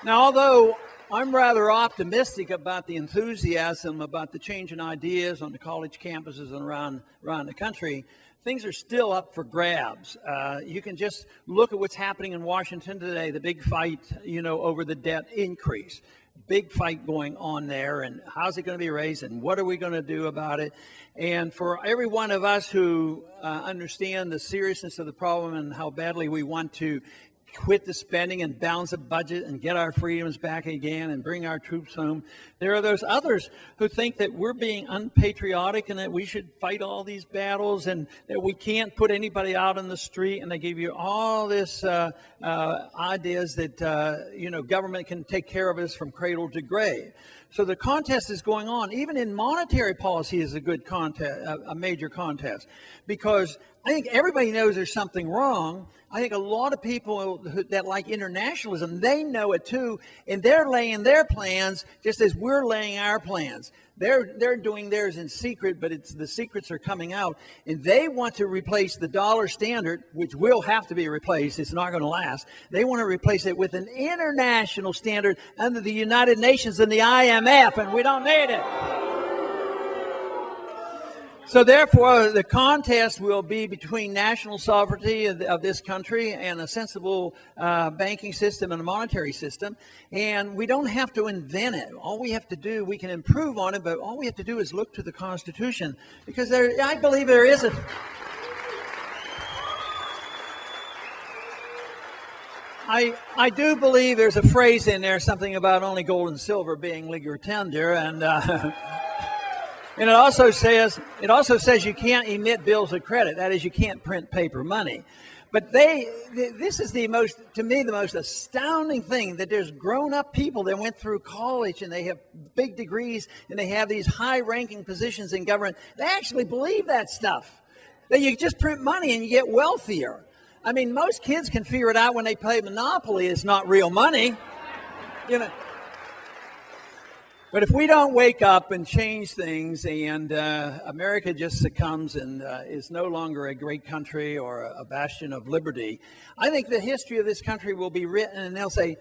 Now, although I'm rather optimistic about the enthusiasm about the change in ideas on the college campuses and around the country, things are still up for grabs. You can just look at what's happening in Washington today, the big fight, over the debt increase. Big fight going on there, and how's it going to be raised, and what are we going to do about it? And for every one of us who understand the seriousness of the problem and how badly we want to quit the spending and balance the budget and get our freedoms back again and bring our troops home, there are those others who think that we're being unpatriotic and that we should fight all these battles and that we can't put anybody out on the street, and they give you all this ideas that government can take care of us from cradle to grave. So the contest is going on. Even in monetary policy is a good contest, a major contest, because I think everybody knows there's something wrong. I think a lot of people that like internationalism, they know it too, and they're laying their plans just as we're laying our plans. They're doing theirs in secret, but the secrets are coming out, and they want to replace the dollar standard, which will have to be replaced. It's not going to last. They want to replace it with an international standard under the United Nations and the IMF, and we don't need it. So therefore, the contest will be between national sovereignty of this country and a sensible banking system and a monetary system. And we don't have to invent it. All we have to do, we can improve on it, but all we have to do is look to the Constitution. Because I believe there is a... I do believe there's a phrase in there, something about only gold and silver being legal tender, and... And it also says you can't emit bills of credit. That is, you can't print paper money. But this is to me, the most astounding thing, that there's grown-up people that went through college and they have big degrees and they have these high-ranking positions in government. They actually believe that stuff, that you just print money and you get wealthier. I mean, most kids can figure it out when they play Monopoly. It's not real money, But if we don't wake up and change things, and America just succumbs and is no longer a great country or a bastion of liberty, I think the history of this country will be written, and they'll say,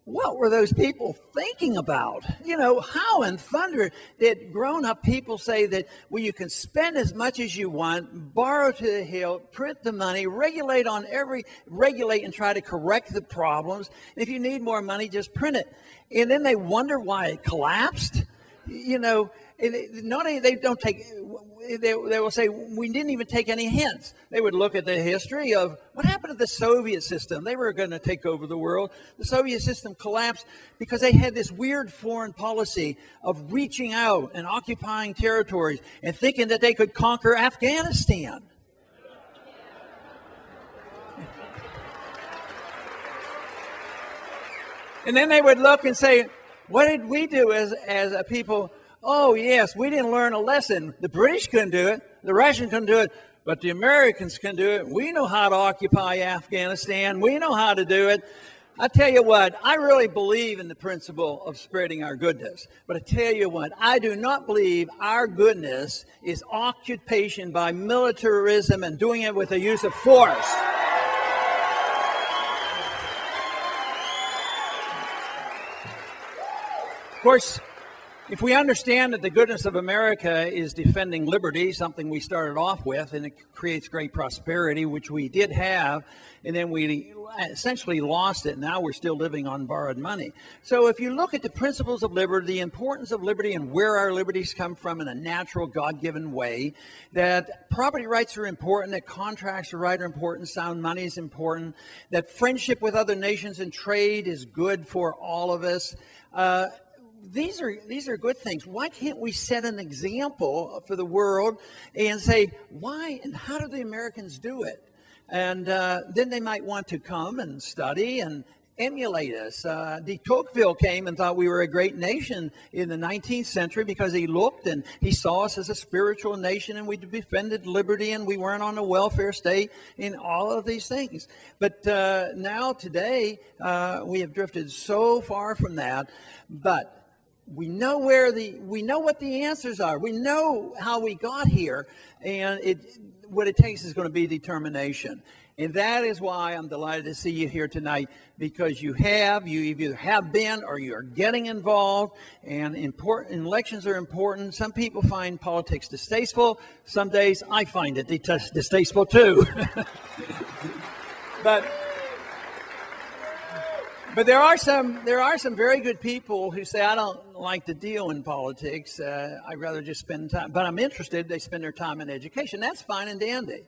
what were those people thinking about? How in thunder did grown-up people say that, well, you can spend as much as you want, borrow to the hilt, print the money, regulate and try to correct the problems. And if you need more money, just print it. And then they wonder why it collapsed. They will say, we didn't even take any hints. They would look at the history of what happened to the Soviet system. They were going to take over the world. The Soviet system collapsed because they had this weird foreign policy of reaching out and occupying territories and thinking that they could conquer Afghanistan. And then they would look and say, what did we do as a people? Oh, yes, we didn't learn a lesson. The British couldn't do it. The Russians couldn't do it. But the Americans can do it. We know how to occupy Afghanistan. We know how to do it. I tell you what, I really believe in the principle of spreading our goodness. But I tell you what, I do not believe our goodness is occupation by militarism and doing it with the use of force. Of course, if we understand that the goodness of America is defending liberty, something we started off with, and it creates great prosperity, which we did have, and then we essentially lost it. Now we're still living on borrowed money. So if you look at the principles of liberty, the importance of liberty and where our liberties come from in a natural, God-given way, that property rights are important, that contracts are right are important, sound money is important, that friendship with other nations and trade is good for all of us, these are good things. Why can't we set an example for the world and say, why and how do the Americans do it? And then they might want to come and study and emulate us. De Tocqueville came and thought we were a great nation in the 19th century because he looked and he saw us as a spiritual nation, and we defended liberty, and we weren't on a welfare state, and all of these things. But now today we have drifted so far from that. But we know what the answers are. We know how we got here, and what it takes is going to be determination. And that is why I'm delighted to see you here tonight, because you either have been or you are getting involved, and elections are important. Some people find politics distasteful. Some days I find it distasteful too. But there are some very good people who say, I don't like to deal in politics. I'd rather just spend time. But I'm interested. They spend their time in education. That's fine and dandy.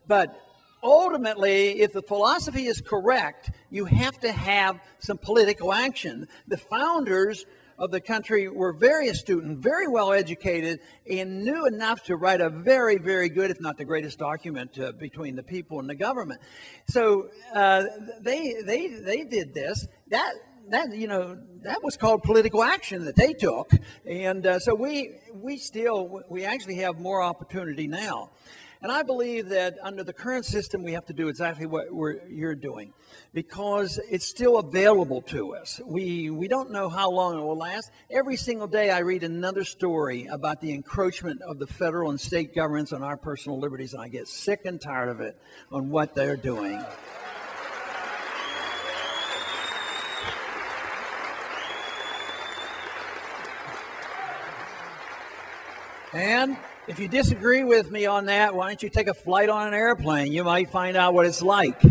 But ultimately, if the philosophy is correct, you have to have some political action. The founders of the country were very astute and very well educated and knew enough to write a very, very good, if not the greatest document between the people and the government. So they did this. That was called political action that they took. And so we actually have more opportunity now. And I believe that under the current system, we have to do exactly what you're doing, because it's still available to us. We don't know how long it will last. Every single day I read another story about the encroachment of the federal and state governments on our personal liberties, and I get sick and tired of it on what they're doing. And if you disagree with me on that, why don't you take a flight on an airplane? You might find out what it's like.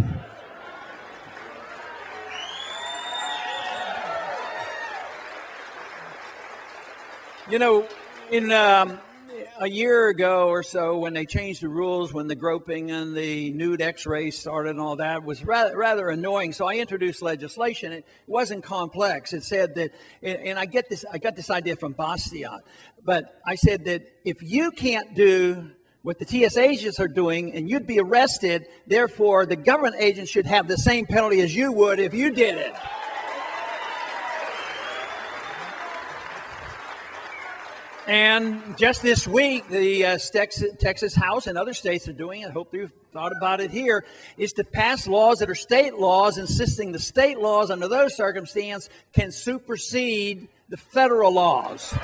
You know, in a year ago or so, when they changed the rules, when the groping and the nude x-rays started and all that, was rather annoying. So I introduced legislation. It wasn't complex. It said that, and I got this idea from Bastiat, but I said that if you can't do what the TS agents are doing and you'd be arrested, therefore the government agents should have the same penalty as you would if you did it. And just this week, the Texas House and other states are doing it. I hope you've thought about it here, is to pass laws that are state laws, insisting the state laws under those circumstances can supersede the federal laws.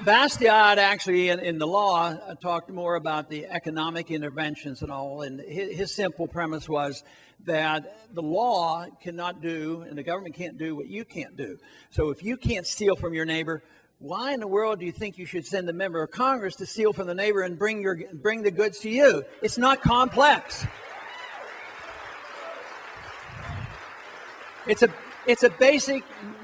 Bastiat actually in the law talked more about the economic interventions and all, and his simple premise was that the law cannot do and the government can't do what you can't do. So if you can't steal from your neighbor, why in the world do you think you should send a member of Congress to steal from the neighbor and bring the goods to you? It's not complex. It's a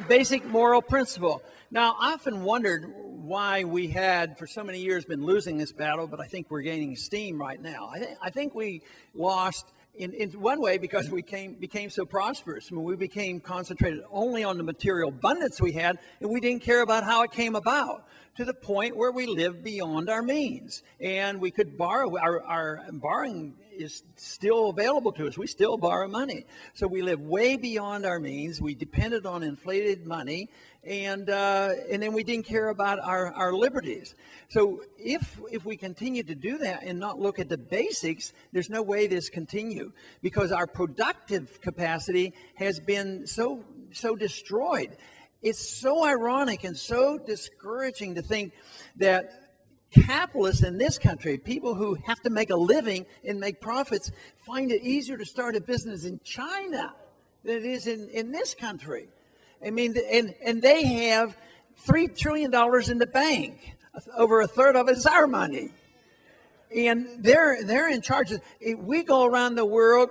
basic moral principle. Now, I often wondered why we had, for so many years, been losing this battle, but I think we're gaining steam right now. I think we lost in one way because we became so prosperous. I mean, we became concentrated only on the material abundance we had, and we didn't care about how it came about, to the point where we lived beyond our means. And we could borrow. Our borrowing is still available to us. We still borrow money. So we live way beyond our means. We depended on inflated money, and then we didn't care about our liberties. So if we continue to do that and not look at the basics, there's no way this continue, because our productive capacity has been so destroyed. It's so ironic and so discouraging to think that capitalists in this country, people who have to make a living and make profits, find it easier to start a business in China than it is in this country. I mean, and they have $3 trillion in the bank. Over a third of it is our money. And they're in charge. We go around the world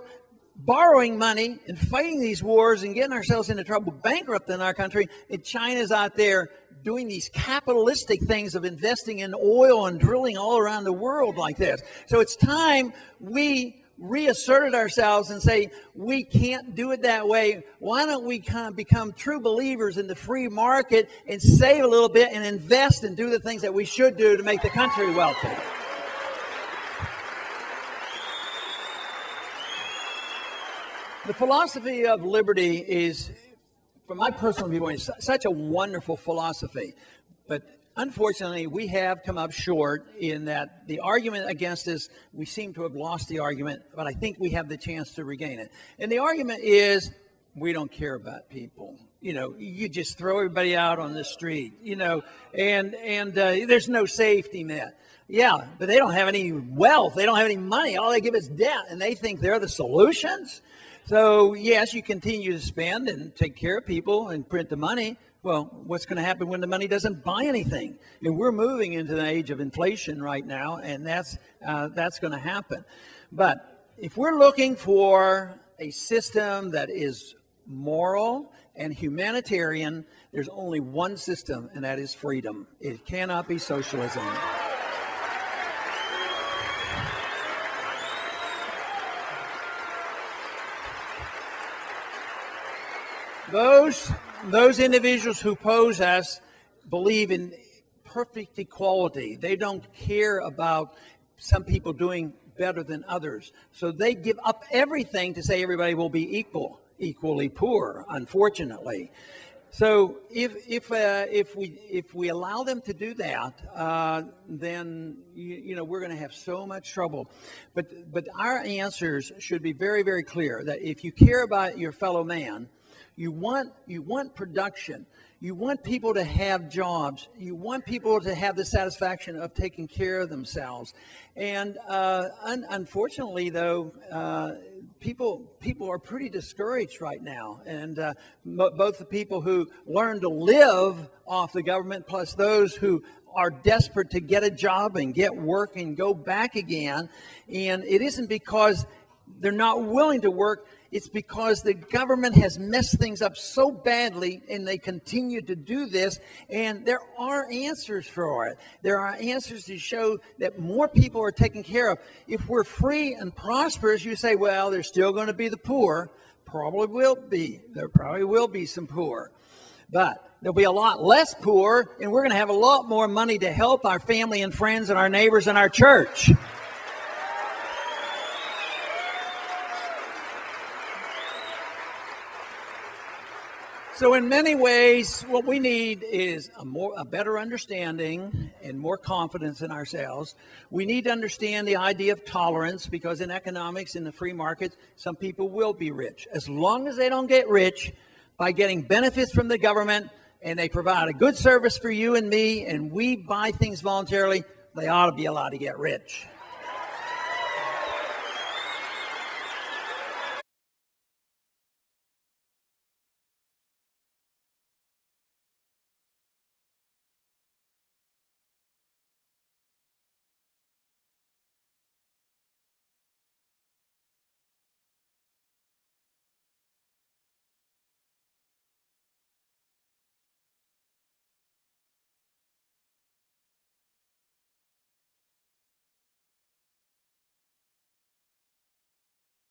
borrowing money and fighting these wars and getting ourselves into trouble, bankrupting our country, and China's out there doing these capitalistic things of investing in oil and drilling all around the world like this. So it's time we reasserted ourselves and say, we can't do it that way. Why don't we kind of become true believers in the free market and save a little bit and invest and do the things that we should do to make the country wealthy? The philosophy of liberty is, from my personal viewpoint, such a wonderful philosophy. But unfortunately, we have come up short in that the argument against us, we seem to have lost the argument, but I think we have the chance to regain it. And the argument is we don't care about people. You know, you just throw everybody out on the street, you know, and there's no safety net. Yeah, but they don't have any wealth. They don't have any money. All they give is debt, and they think they're the solutions. So, yes, you continue to spend and take care of people and print the money. Well, what's going to happen when the money doesn't buy anything? And we're moving into the age of inflation right now, and that's going to happen. But if we're looking for a system that is moral and humanitarian, there's only one system, and that is freedom. It cannot be socialism. Those individuals who oppose us believe in perfect equality. They don't care about some people doing better than others. So they give up everything to say everybody will be equally poor, unfortunately. So if we allow them to do that, then you know we're going to have so much trouble. But our answers should be very, very clear. That if you care about your fellow man, you want production. You want people to have jobs. You want people to have the satisfaction of taking care of themselves. And unfortunately, though, people are pretty discouraged right now. And both the people who learn to live off the government, plus those who are desperate to get a job and get work and go back again. And it isn't because they're not willing to work. It's because the government has messed things up so badly, and they continue to do this, and there are answers for it. There are answers to show that more people are taken care of. If we're free and prosperous, you say, well, there's still going to be the poor. Probably will be. There probably will be some poor. But there'll be a lot less poor, and we're going to have a lot more money to help our family and friends and our neighbors and our church. So in many ways, what we need is a better understanding and more confidence in ourselves. We need to understand the idea of tolerance, because in economics, in the free market, some people will be rich. As long as they don't get rich by getting benefits from the government and they provide a good service for you and me and we buy things voluntarily, they ought to be allowed to get rich.